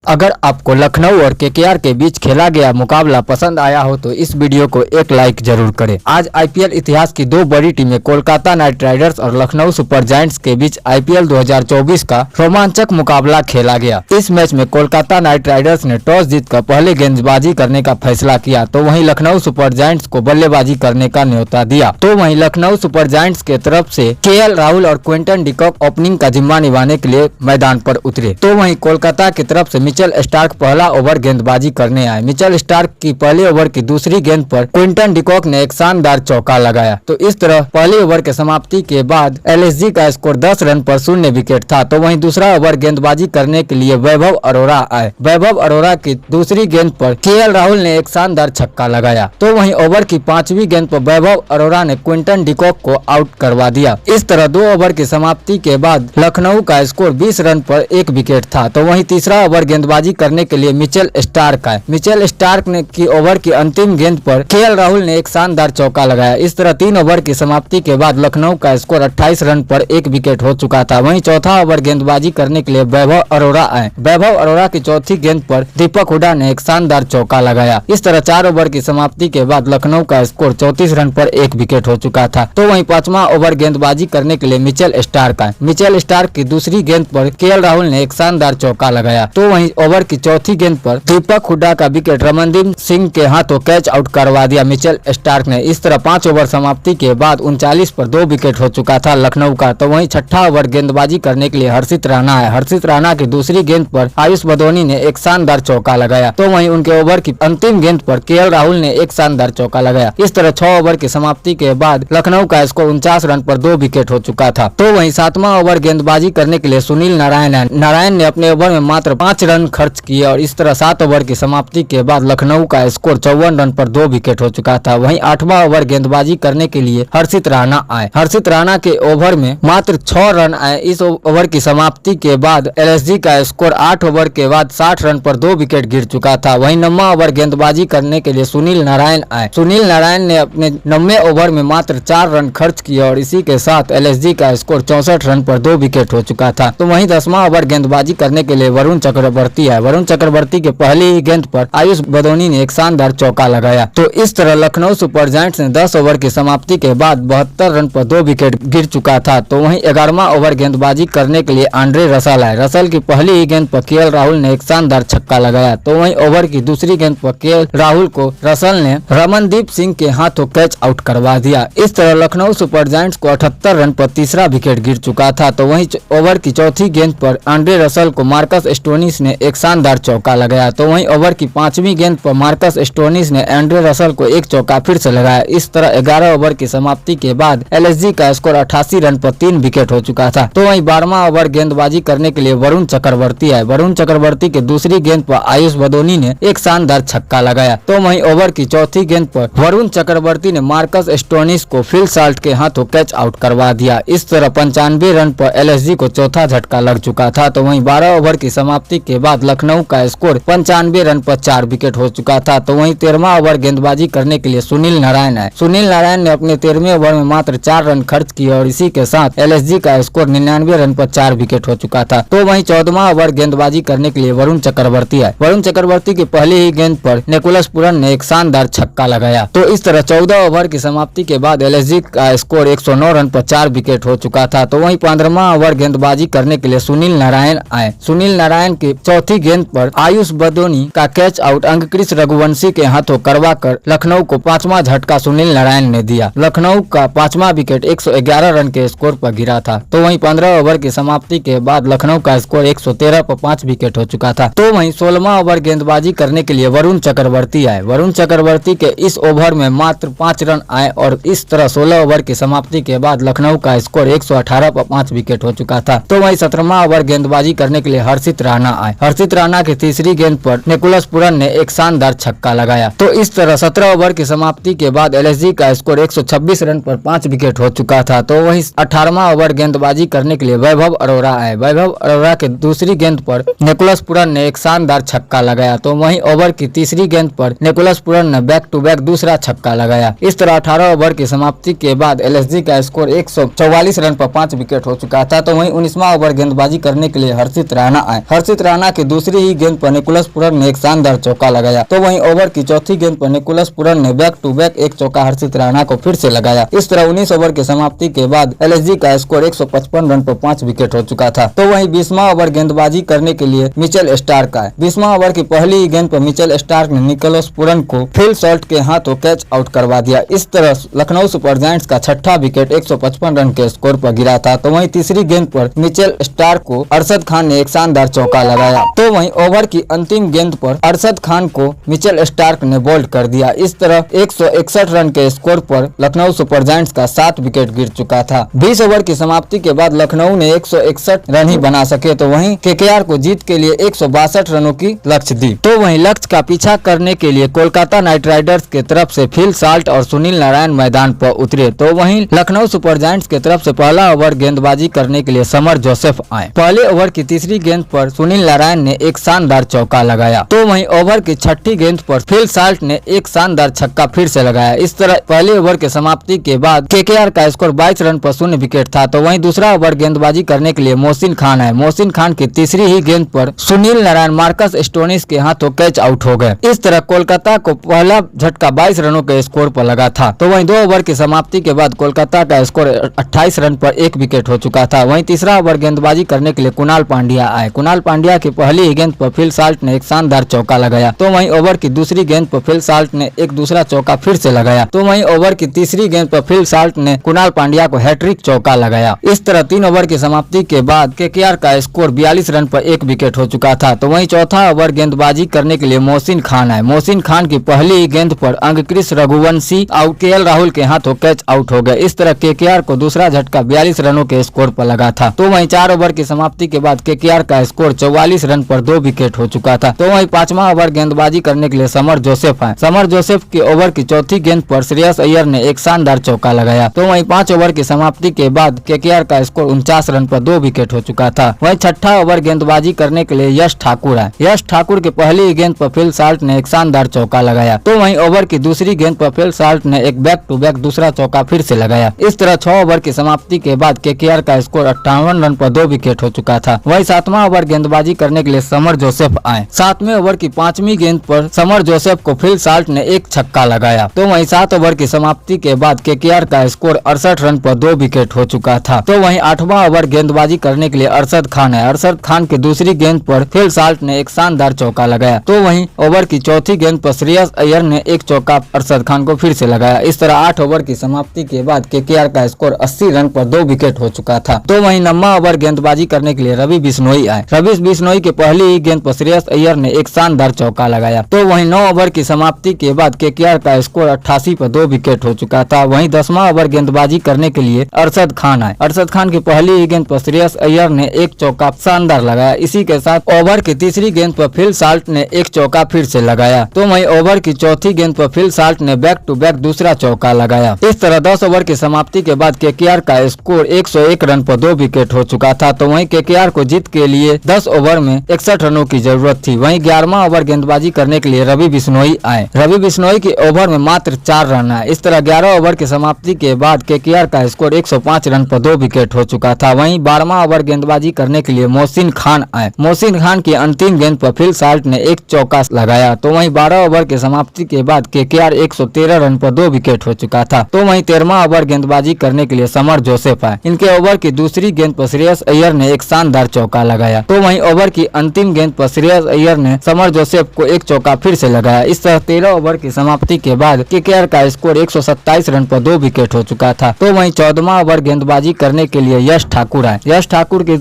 अगर आपको लखनऊ और केकेआर के बीच खेला गया मुकाबला पसंद आया हो तो इस वीडियो को एक लाइक जरूर करें। आज आईपीएल इतिहास की दो बड़ी टीमें कोलकाता नाइट राइडर्स और लखनऊ सुपर जायंट्स के बीच आईपीएल 2024 का रोमांचक मुकाबला खेला गया। इस मैच में कोलकाता नाइट राइडर्स ने टॉस जीतकर पहले गेंदबाजी करने का फैसला किया तो वहीं लखनऊ सुपर जायंट्स को बल्लेबाजी करने का न्योता दिया। तो वहीं लखनऊ सुपर जायंट्स के तरफ से केएल राहुल और क्विंटन डिकॉक ओपनिंग का जिम्मा निभाने के लिए मैदान पर उतरे। तो वहीं कोलकाता की तरफ से मिचेल स्टार्क पहला ओवर गेंदबाजी करने आए। मिचेल स्टार्क की पहले ओवर की दूसरी गेंद पर क्विंटन डिकॉक ने एक शानदार चौका लगाया। तो इस तरह पहले ओवर के समाप्ति के बाद एलएसजी का स्कोर 10 रन पर 0 विकेट था। तो वहीं दूसरा ओवर गेंदबाजी करने के लिए वैभव अरोड़ा आए। वैभव अरोड़ा की दूसरी गेंद पर केएल राहुल ने एक शानदार छक्का लगाया। तो वहीं ओवर की 5वीं गेंद पर वैभव अरोड़ा ने क्विंटन डिकॉक को आउट करवा दिया। इस तरह 2 ओवर की समाप्ति के बाद लखनऊ का स्कोर 20 रन पर 1 विकेट था। तो वहीं तीसरा ओवर गेंदबाजी करने के लिए मिचेल स्टार्क आए। मिचेल स्टार्क ने की ओवर की अंतिम गेंद पर केएल राहुल ने एक शानदार चौका लगाया। इस तरह 3 ओवर की समाप्ति के बाद लखनऊ का स्कोर 28 रन पर 1 विकेट हो चुका था। वहीं चौथा ओवर गेंदबाजी करने के लिए वैभव अरोड़ा आए। वैभव अरोड़ा की चौथी गेंद पर दीपक हुडा ने एक शानदार चौका लगाया। इस तरह 4 ओवर की समाप्ति के बाद लखनऊ का स्कोर 34 रन पर 1 विकेट हो चुका था। तो वहीं 5वां ओवर गेंदबाजी करने के लिए मिचेल स्टार्क आए। मिचेल स्टार्क की दूसरी गेंद पर केएल राहुल ने एक शानदार चौका लगाया। तो वहीं ओवर की चौथी गेंद पर दीपक हुडा का विकेट रमनदीप सिंह के हाथों कैच आउट करवा दिया मिचेल स्टार्क ने। इस तरह 5 ओवर समाप्ति के बाद 39 पर 2 विकेट हो चुका था लखनऊ का। तो वहीं 6ठा ओवर गेंदबाजी करने के लिए हर्षित राणा आए। हर्षित राणा की दूसरी गेंद पर आयुष बदोनी ने एक शानदार चौका लगाया। तो वहीं उनके ओवर की अंतिम गेंद पर केएल राहुल ने एक शानदार चौका लगाया। इस तरह 6 ओवर की समाप्ति के बाद लखनऊ का स्कोर 49 रन पर 2 विकेट हो चुका था। तो वहीं 7वां ओवर गेंदबाजी करने के लिए सुनील नारायण ने अपने ओवर में मात्र 5 रन खर्च किए और इस तरह 7 ओवर की समाप्ति के बाद लखनऊ का स्कोर 54 रन पर 2 विकेट हो चुका था। वहीं 8वां ओवर गेंदबाजी करने के लिए हर्षित राणा आए। हर्षित राणा के ओवर में मात्र 6 रन आए। इस ओवर की समाप्ति के बाद एलएसजी का स्कोर 8 ओवर के बाद 60 रन पर 2 विकेट गिर चुका था। वहीं 9वां ओवर गेंदबाजी करने के लिए सुनील नारायण आए। सुनील नारायण ने अपने 9वें ओवर में मात्र 4 रन खर्च किए और इसी के साथ एलएसजी का स्कोर 64 रन पर 2 विकेट हो चुका था। तो वहीं 10वां ओवर गेंदबाजी करने के लिए वरुण चक्रवर्ती आए। वरुण चक्रवर्ती के पहली ही गेंद पर आयुष बदोनी ने एक शानदार चौका लगाया। तो इस तरह लखनऊ सुपर जायंट्स ने 10 ओवर की समाप्ति के बाद 72 रन पर 2 विकेट गिर चुका था। तो वहीं 11वां ओवर गेंदबाजी करने के लिए आंद्रे रसल आए। रसल की पहली ही गेंद पर केएल राहुल ने एक शानदार छक्का लगाया। तो वहीं ओवर की दूसरी गेंद पर केएल राहुल को रसल ने रमनदीप सिंह के हाथों कैच आउट करवा दिया। इस तरह लखनऊ सुपर जायंट्स को 78 रन पर तीसरा विकेट गिर चुका था। तो वहीं ओवर की चौथी गेंद पर आंद्रे रसल को मार्कस स्टोनिस ने एक शानदार चौका लगाया। तो वहीं ओवर की 5वीं गेंद पर मार्कस स्टोनिस ने आंद्रे रसल को एक चौका फिर से लगाया। इस तरह 11 ओवर की समाप्ति के बाद एलएसजी का स्कोर 88 रन पर 3 विकेट हो चुका था। तो वहीं 12वां ओवर गेंदबाजी करने के लिए वरुण चक्रवर्ती आए। वरुण चक्रवर्ती की दूसरी गेंद पर आयुष बदोनी ने एक शानदार छक्का लगाया। तो वहीं ओवर की चौथी गेंद पर वरुण चक्रवर्ती ने मार्कस स्टोनिस को फिल साल्ट के हाथों कैच आउट करवा दिया। इस तरह 95 रन पर एलएसजी को चौथा झटका लग चुका था। तो वहीं 12 ओवर की समाप्ति के बाद लखनऊ का स्कोर 95 रन पर 4 विकेट हो चुका था। तो वहीं 13वां ओवर गेंदबाजी करने के लिए सुनील नारायण आए। सुनील नारायण ने अपने 13वें ओवर में मात्र 4 रन खर्च किए और इसी के साथ एलएसजी का स्कोर 99 रन पर 4 विकेट हो चुका था। तो वहीं 14वां ओवर गेंदबाजी करने के लिए वरुण चक्रवर्ती आए। वरुण चक्रवर्ती की पहली ही गेंद पर निकोलस पुरन ने एक शानदार छक्का लगाया। तो इस तरह 14 ओवर की समाप्ति के बाद एलएसजी का स्कोर 109 रन पर 4 विकेट हो चुका था। तो वहीं 15वां ओवर गेंदबाजी करने के लिए सुनील नारायण आए। सुनील नारायण की चौथी गेंद पर आयुष बदोनी का कैच आउट अंककृष रघुवंशी के हाथों करवाकर लखनऊ को 5वां झटका सुनील नारायण ने दिया। लखनऊ का 5वां विकेट 111 रन के स्कोर पर गिरा था। तो वहीं 15 ओवर की समाप्ति के बाद लखनऊ का स्कोर 113 पर 5 विकेट हो चुका था। तो वहीं 16वां ओवर गेंदबाजी करने के लिए वरुण चक्रवर्ती आए। वरुण चक्रवर्ती के इस ओवर में मात्र 5 रन आए और इस तरह 16 ओवर की समाप्ति के बाद लखनऊ का स्कोर 118 पर 5 विकेट हो चुका था। तो वहीं 17वां ओवर गेंदबाजी करने के लिए हर्षित राणा आए। हर्षित राणा की तीसरी गेंद पर निकोलस पुरन ने एक शानदार छक्का लगाया। तो इस तरह 17 ओवर की समाप्ति के बाद एलएसजी का स्कोर 126 रन पर 5 विकेट हो चुका था। तो वहीं 18वां ओवर गेंदबाजी करने के लिए वैभव अरोड़ा आए। वैभव अरोड़ा के दूसरी गेंद पर निकोलस पुरन ने एक शानदार छक्का लगाया। तो वहीं ओवर की तीसरी गेंद पर निकोलस पुरन ने बैक टू बैक दूसरा छक्का लगाया। इस तरह 18 ओवर की समाप्ति के बाद एलएसजी का स्कोर 144 रन पर 5 विकेट हो चुका था। तो वहीं 19वां ओवर गेंदबाजी करने के लिए हर्षित राणा आए। हर्षित राणा हालांकि दूसरी ही गेंद पर निकोलस पूरन ने एक शानदार चौका लगाया। तो वहीं ओवर की चौथी गेंद पर निकोलस पूरन ने बैक टू बैक एक चौका हर्षित राणा को फिर से लगाया। इस तरह 19 ओवर की समाप्ति के बाद एलएसजी का स्कोर 155 रन पर 5 विकेट हो चुका था। तो वहीं 20वां ओवर गेंदबाजी करने के लिए मिचेल स्टार्क का है। 20वां ओवर की पहली ही गेंद पर मिचेल स्टार्क ने निकोलस पूरन को फिल शॉट के हाथों कैच आउट करवा दिया। इस तरह लखनऊ सुपर जायंट्स का छठा विकेट 155 रन के स्कोर पर गिरा था। तो वहीं तीसरी गेंद पर मिचेल स्टार्क को अरशद खान ने एक शानदार चौका लगाया। तो वहीं ओवर की अंतिम गेंद पर अरशद खान को मिचेल स्टार्क ने बोल्ड कर दिया। इस तरह 161 रन के स्कोर पर लखनऊ सुपर जायंट्स का 7 विकेट गिर चुका था। 20 ओवर की समाप्ति के बाद लखनऊ ने 161 रन ही बना सके। तो वहीं केकेआर को जीत के लिए 162 रनों की लक्ष्य दी। तो वहीं लक्ष्य का पीछा करने के लिए कोलकाता नाइट राइडर्स के तरफ से फिल साल्ट और सुनील नारायण मैदान पर उतरे। तो वहीं लखनऊ सुपर जायंट्स की तरफ से पहला ओवर गेंदबाजी करने के लिए समर जोसेफ आए। पहले ओवर की तीसरी गेंद पर सुनील नारायण ने एक शानदार चौका लगाया। तो वहीं ओवर की छठी गेंद पर फिल साल्ट ने एक शानदार छक्का फिर से लगाया। इस तरह पहले ओवर के समाप्ति के बाद केकेआर का स्कोर 22 रन पर 0 विकेट था। तो वहीं दूसरा ओवर गेंदबाजी करने के लिए मोहसिन खान आए। मोहसिन खान की तीसरी ही गेंद पर सुनील नारायण मार्कस स्टोनिस के हाथों कैच आउट हो गए। इस तरह कोलकाता को पहला झटका 22 रनों के स्कोर पर लगा था। तो वहीं 2 ओवर की समाप्ति के बाद कोलकाता का स्कोर 28 रन पर 1 विकेट हो चुका था। वहीं तीसरा ओवर गेंदबाजी करने के लिए कुणाल पांड्या आए। कुणाल पांड्या की पहली ही गेंद पर फिल साल्ट ने एक शानदार चौका लगाया। तो वहीं ओवर की दूसरी गेंद पर फिल साल्ट ने एक दूसरा चौका फिर से लगाया। तो वहीं ओवर की तीसरी गेंद पर फिल साल्ट ने कुणाल पांड्या को हैट्रिक चौका लगाया। इस तरह 3 ओवर की समाप्ति के बाद केकेआर का स्कोर 42 रन पर 1 विकेट हो चुका था। तो वहीं चौथा ओवर गेंदबाजी करने के लिए मोहसिन खान आए। मोहसिन खान की पहली ही गेंद पर अंगक्रिस रघुवंशी आउट केएल राहुल के हाथों कैच आउट हो गए। इस तरह केकेआर को दूसरा झटका 42 रनों के स्कोर पर लगा था। तो वहीं 4 ओवर की समाप्ति के बाद केकेआर का स्कोर 44 रन पर 2 विकेट हो चुका था। तो वहीं 5वां ओवर गेंदबाजी करने के लिए समर जोसेफ आए। समर जोसेफ की ओवर की चौथी गेंद पर श्रेयस अय्यर ने एक शानदार चौका लगाया। तो वहीं 5 ओवर की समाप्ति के बाद केकेआर का स्कोर 49 रन पर 2 विकेट हो चुका था। वहीं छठा ओवर गेंदबाजी करने के लिए यश ठाकुर आए। यश ठाकुर की पहली गेंद पर फिल साल्ट ने एक शानदार चौका लगाया। तो वहीं ओवर की दूसरी गेंद पर फिल साल्ट ने एक बैक टू बैक दूसरा चौका फिर से लगाया। इस तरह 6 ओवर की समाप्ति के बाद केकेआर का स्कोर 58 रन पर 2 विकेट हो चुका था। वहीं 7वां ओवर गेंदबाजी करने के लिए समर जोसेफ आए। 7वें ओवर की 5वीं गेंद पर समर जोसेफ को फिल साल्ट ने एक छक्का लगाया। तो वहीं 7 ओवर की समाप्ति के बाद केकेआर का स्कोर 68 रन पर 2 विकेट हो चुका था। तो वहीं 8वां ओवर गेंदबाजी करने के लिए अरशद खान है। अरशद खान की दूसरी गेंद पर फिल साल्ट ने एक शानदार चौका लगाया। तो वहीं ओवर की चौथी गेंद पर श्रेयस अय्यर ने एक चौका अरशद खान को फिर से लगाया। इस तरह 8 ओवर की समाप्ति के बाद केकेआर का स्कोर 80 रन पर 2 विकेट हो चुका था। तो वहीं 9वां ओवर गेंदबाजी करने के लिए रवि बिश्नोई आए। रवि बिश्नोई की पहली ही गेंद पर श्रेयस अय्यर ने एक शानदार चौका लगाया। तो वहीं 9 ओवर की समाप्ति के बाद केकेआर का स्कोर 88 पर 2 विकेट हो चुका था। वहीं 10वां ओवर गेंदबाजी करने के लिए अरशद खान आए। अरशद खान की पहली ही गेंद पर श्रेयस अय्यर ने एक चौका शानदार लगाया। इसी के साथ ओवर की तीसरी गेंद पर फिल साल्ट ने एक चौका फिर से लगाया। तो वहीं ओवर की चौथी गेंद पर फिल साल्ट ने बैक टू बैक दूसरा चौका लगाया। इस तरह 10 ओवर की समाप्ति के बाद केकेआर का स्कोर 101 रन पर 2 विकेट हो चुका था। तो वहीं केकेआर को जीत के लिए 10 ओवर में 61 रनों की जरूरत थी। वहीं 11वां ओवर गेंदबाजी करने के लिए रवि बिश्नोई आए। रवि बिश्नोई के ओवर में मात्र 4 रन आए। इस तरह 11 ओवर की समाप्ति के बाद केकेआर का स्कोर 105 रन पर 2 विकेट हो चुका था। वहीं 12वां ओवर गेंदबाजी करने के लिए मोहसिन खान आए। मोहसिन खान की अंतिम गेंद पर फिल साल्ट ने एक चौका लगाया। तो वहीं 12 ओवर की समाप्ति के बाद केकेआर 113 रन पर 2 विकेट हो चुका था। तो वहीं 13वां ओवर गेंदबाजी करने के लिए समर जोसेफ आए। इनके ओवर की दूसरी गेंद पर श्रेयस अय्यर ने एक शानदार चौका लगाया। तो वहीं ओवर की अंतिम गेंद पर श्रेयस अय्यर ने समर जोसेफ को एक चौका फिर से लगाया। इस तरह 13 ओवर की समाप्ति के बाद केकेआर का स्कोर 127 रन पर 2 विकेट हो चुका था। तो वहीं 14वां ओवर गेंदबाजी करने के लिए यश ठाकुर आए। यश ठाकुर की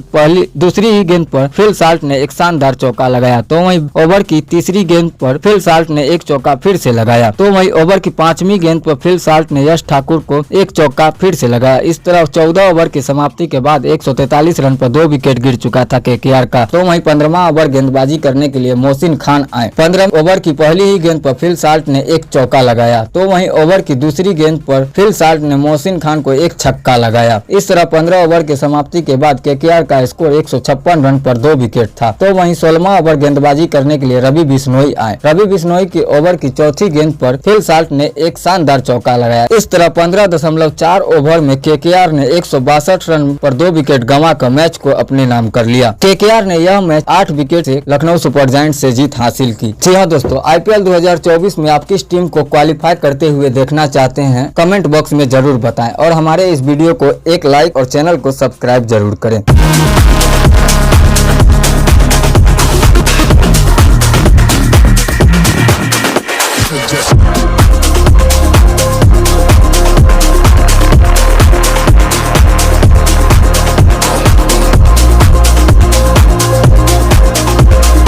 दूसरी ही गेंद पर फिल साल्ट ने एक शानदार चौका लगाया। तो वहीं ओवर की तीसरी गेंद पर फिल साल्ट ने एक चौका फिर से लगाया। तो वहीं ओवर की 5वीं गेंद पर फिल साल्ट ने यश ठाकुर को एक चौका फिर से लगाया। इस तरह 14 ओवर की समाप्ति के बाद 143 रन पर 2 विकेट गिर चुका था केकेआर का। तो वहीं 15वां ओवर गेंदबाजी करने के लिए मोहसिन खान आए। 15 ओवर की पहली ही गेंद पर फिल साल्ट ने एक चौका लगाया। तो वहीं ओवर की दूसरी गेंद पर फिल साल्ट ने मोहसिन खान को एक छक्का लगाया। इस तरह 15 ओवर की समाप्ति के बाद केकेआर का स्कोर 156 रन पर 2 विकेट था। तो वहीं 16वां ओवर गेंदबाजी करने के लिए रवि बिश्नोई आए। रवि बिश्नोई की ओवर की चौथी गेंद पर फिल साल्ट ने एक शानदार चौका लगाया। इस तरह 15.4 ओवर में केकेआर ने 162 रन पर 2 विकेट गंवाकर मैच को अपने नाम कर लिया। केकेआर ने यह मैच 8 विकेट से लखनऊ सुपर जायंट्स से जीत हासिल की। जी हाँ दोस्तों, आईपीएल 2024 में आप किस टीम को क्वालिफाई करते हुए देखना चाहते हैं कमेंट बॉक्स में जरूर बताएं और हमारे इस वीडियो को एक लाइक और चैनल को सब्सक्राइब जरूर करें।